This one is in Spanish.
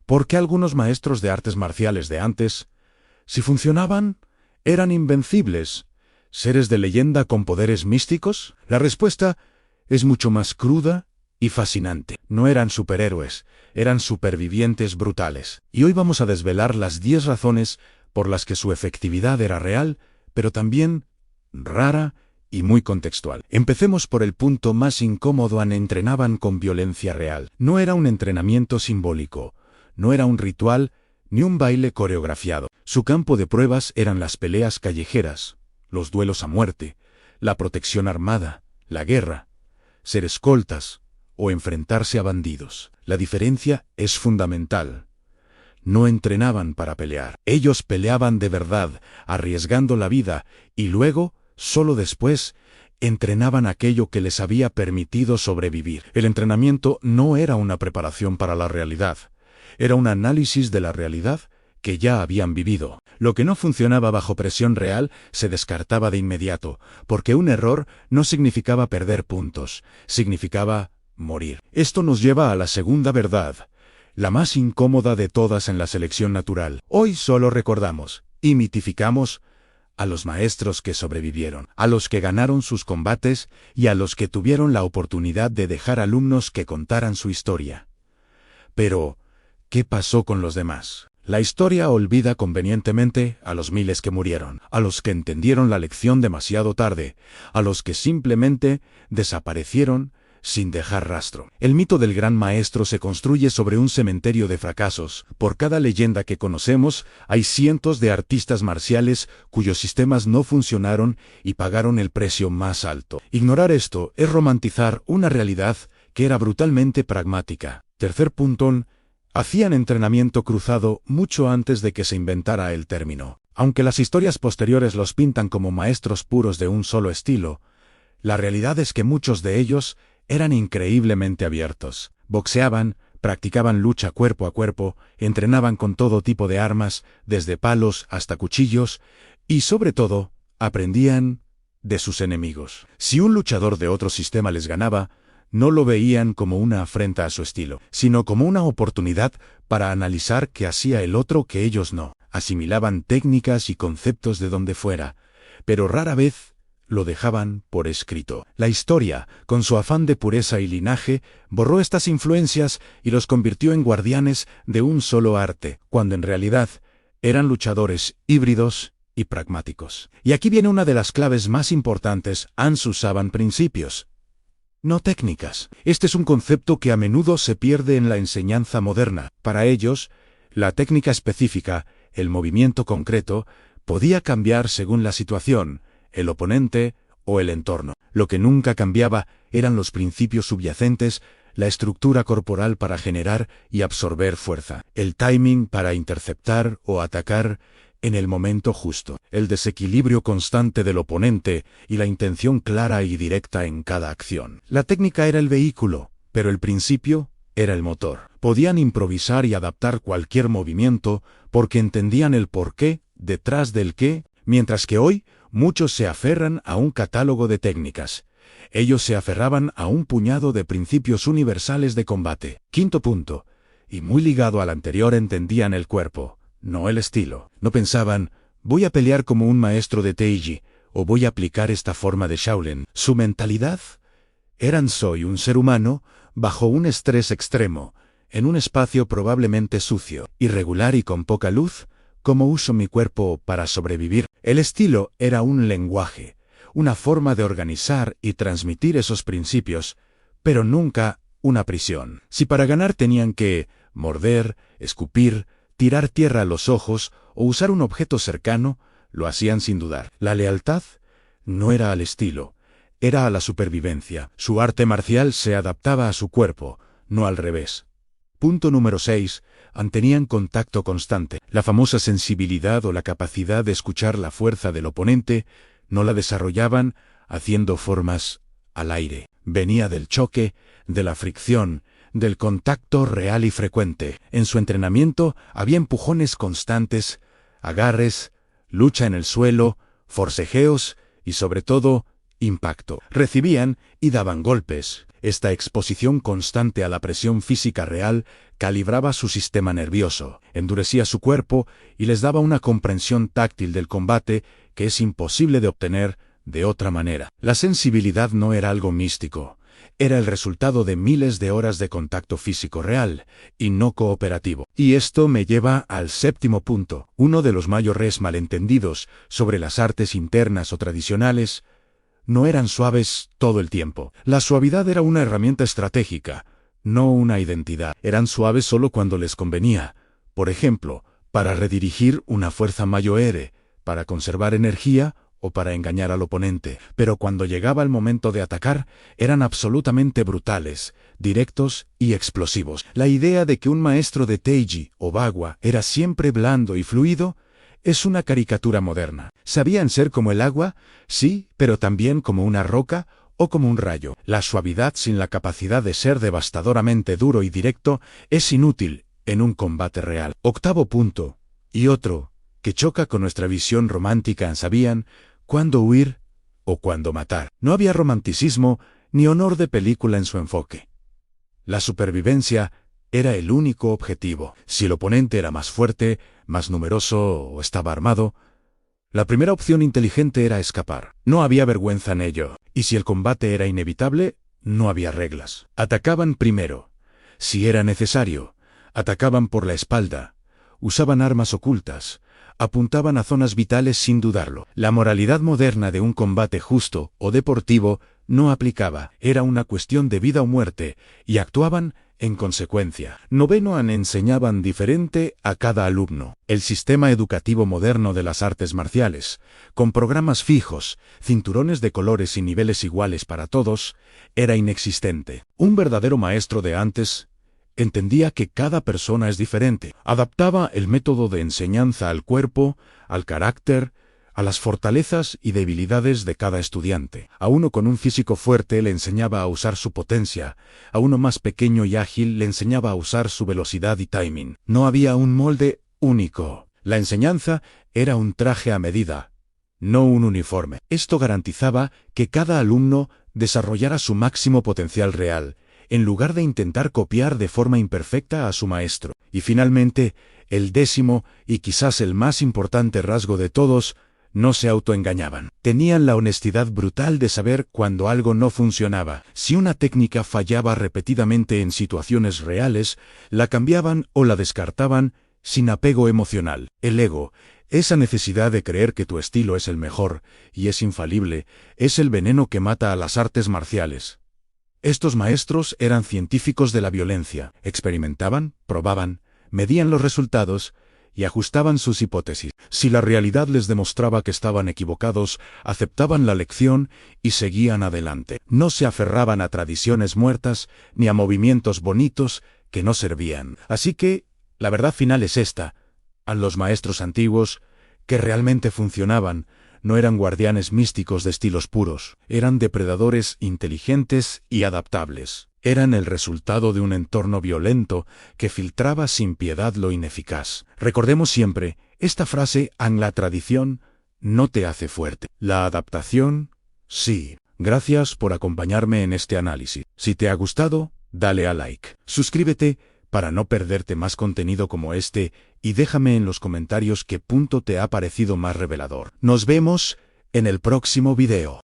¿Por qué algunos maestros de artes marciales de antes, si funcionaban, eran invencibles? ¿Seres de leyenda con poderes místicos? La respuesta es mucho más cruda y fascinante. No eran superhéroes, eran supervivientes brutales. Y hoy vamos a desvelar las 10 razones por las que su efectividad era real, pero también rara y muy contextual. Empecemos por el punto más incómodo. Entrenaban con violencia real. No era un entrenamiento simbólico, no era un ritual ni un baile coreografiado. Su campo de pruebas eran las peleas callejeras, los duelos a muerte, la protección armada, la guerra, ser escoltas o enfrentarse a bandidos. La diferencia es fundamental. No entrenaban para pelear. Ellos peleaban de verdad, arriesgando la vida, y luego, solo después, entrenaban aquello que les había permitido sobrevivir. El entrenamiento no era una preparación para la realidad. Era un análisis de la realidad que ya habían vivido. Lo que no funcionaba bajo presión real se descartaba de inmediato, porque un error no significaba perder puntos, significaba morir. Esto nos lleva a la segunda verdad, la más incómoda de todas en la selección natural. Hoy solo recordamos y mitificamos a los maestros que sobrevivieron, a los que ganaron sus combates y a los que tuvieron la oportunidad de dejar alumnos que contaran su historia. Pero, ¿qué pasó con los demás? La historia olvida convenientemente a los miles que murieron, a los que entendieron la lección demasiado tarde, a los que simplemente desaparecieron sin dejar rastro. El mito del gran maestro se construye sobre un cementerio de fracasos. Por cada leyenda que conocemos, hay cientos de artistas marciales cuyos sistemas no funcionaron y pagaron el precio más alto. Ignorar esto es romantizar una realidad que era brutalmente pragmática. Tercer punto. Hacían entrenamiento cruzado mucho antes de que se inventara el término. Aunque las historias posteriores los pintan como maestros puros de un solo estilo, la realidad es que muchos de ellos eran increíblemente abiertos. Boxeaban, practicaban lucha cuerpo a cuerpo, entrenaban con todo tipo de armas, desde palos hasta cuchillos, y sobre todo, aprendían de sus enemigos. Si un luchador de otro sistema les ganaba, no lo veían como una afrenta a su estilo, sino como una oportunidad para analizar qué hacía el otro que ellos no. Asimilaban técnicas y conceptos de donde fuera, pero rara vez lo dejaban por escrito. La historia, con su afán de pureza y linaje, borró estas influencias y los convirtió en guardianes de un solo arte, cuando en realidad eran luchadores híbridos y pragmáticos. Y aquí viene una de las claves más importantes: usaban principios, no técnicas. Este es un concepto que a menudo se pierde en la enseñanza moderna. Para ellos, la técnica específica, el movimiento concreto, podía cambiar según la situación, el oponente o el entorno. Lo que nunca cambiaba eran los principios subyacentes, la estructura corporal para generar y absorber fuerza, el timing para interceptar o atacar en el momento justo, el desequilibrio constante del oponente y la intención clara y directa en cada acción. La técnica era el vehículo, pero el principio era el motor. Podían improvisar y adaptar cualquier movimiento porque entendían el porqué detrás del qué, mientras que hoy muchos se aferran a un catálogo de técnicas. Ellos se aferraban a un puñado de principios universales de combate. Quinto punto, y muy ligado al anterior, entendían el cuerpo, no el estilo. No pensaban, voy a pelear como un maestro de Taiji, o voy a aplicar esta forma de Shaolin. Su mentalidad eran: soy un ser humano, bajo un estrés extremo, en un espacio probablemente sucio, irregular y con poca luz. ¿Cómo uso mi cuerpo para sobrevivir? El estilo era un lenguaje, una forma de organizar y transmitir esos principios, pero nunca una prisión. Si para ganar tenían que morder, escupir, tirar tierra a los ojos o usar un objeto cercano, lo hacían sin dudar. La lealtad no era al estilo, era a la supervivencia. Su arte marcial se adaptaba a su cuerpo, no al revés. Punto número 6. Mantenían contacto constante. La famosa sensibilidad o la capacidad de escuchar la fuerza del oponente no la desarrollaban haciendo formas al aire. Venía del choque, de la fricción, del contacto real y frecuente. En su entrenamiento había empujones constantes, agarres, lucha en el suelo, forcejeos y sobre todo impacto. Recibían y daban golpes. Esta exposición constante a la presión física real calibraba su sistema nervioso, endurecía su cuerpo y les daba una comprensión táctil del combate que es imposible de obtener de otra manera. La sensibilidad no era algo místico, era el resultado de miles de horas de contacto físico real y no cooperativo. Y esto me lleva al séptimo punto. Uno de los mayores malentendidos sobre las artes internas o tradicionales no eran suaves todo el tiempo. La suavidad era una herramienta estratégica, no una identidad. Eran suaves solo cuando les convenía. Por ejemplo, para redirigir una fuerza mayor, para conservar energía o para engañar al oponente. Pero cuando llegaba el momento de atacar, eran absolutamente brutales, directos y explosivos. La idea de que un maestro de Teiji o Bagua era siempre blando y fluido es una caricatura moderna. ¿Sabían ser como el agua? Sí, pero también como una roca o como un rayo. La suavidad sin la capacidad de ser devastadoramente duro y directo es inútil en un combate real. Octavo punto, y otro, que choca con nuestra visión romántica. Sabían cuándo huir o cuándo matar. No había romanticismo ni honor de película en su enfoque. La supervivencia era el único objetivo. Si el oponente era más fuerte, más numeroso o estaba armado, la primera opción inteligente era escapar. No había vergüenza en ello. Y si el combate era inevitable, no había reglas. Atacaban primero. Si era necesario, atacaban por la espalda. Usaban armas ocultas. Apuntaban a zonas vitales sin dudarlo. La moralidad moderna de un combate justo o deportivo no aplicaba. Era una cuestión de vida o muerte, y actuaban en consecuencia. Noveno, enseñaban diferente a cada alumno. El sistema educativo moderno de las artes marciales, con programas fijos, cinturones de colores y niveles iguales para todos, era inexistente. Un verdadero maestro de antes entendía que cada persona es diferente. Adaptaba el método de enseñanza al cuerpo, al carácter, a las fortalezas y debilidades de cada estudiante. A uno con un físico fuerte le enseñaba a usar su potencia, a uno más pequeño y ágil le enseñaba a usar su velocidad y timing. No había un molde único. La enseñanza era un traje a medida, no un uniforme. Esto garantizaba que cada alumno desarrollara su máximo potencial real, en lugar de intentar copiar de forma imperfecta a su maestro. Y finalmente, el décimo, y quizás el más importante rasgo de todos, no se autoengañaban. Tenían la honestidad brutal de saber cuando algo no funcionaba. Si una técnica fallaba repetidamente en situaciones reales, la cambiaban o la descartaban sin apego emocional. El ego, esa necesidad de creer que tu estilo es el mejor y es infalible, es el veneno que mata a las artes marciales. Estos maestros eran científicos de la violencia. Experimentaban, probaban, medían los resultados y ajustaban sus hipótesis. Si la realidad les demostraba que estaban equivocados, aceptaban la lección y seguían adelante. No se aferraban a tradiciones muertas ni a movimientos bonitos que no servían. Así que, la verdad final es esta: a los maestros antiguos, que realmente funcionaban, no eran guardianes místicos de estilos puros, eran depredadores inteligentes y adaptables. Eran el resultado de un entorno violento que filtraba sin piedad lo ineficaz. Recordemos siempre, esta frase: la tradición no te hace fuerte. La adaptación, sí. Gracias por acompañarme en este análisis. Si te ha gustado, dale a like. Suscríbete para no perderte más contenido como este y déjame en los comentarios qué punto te ha parecido más revelador. Nos vemos en el próximo video.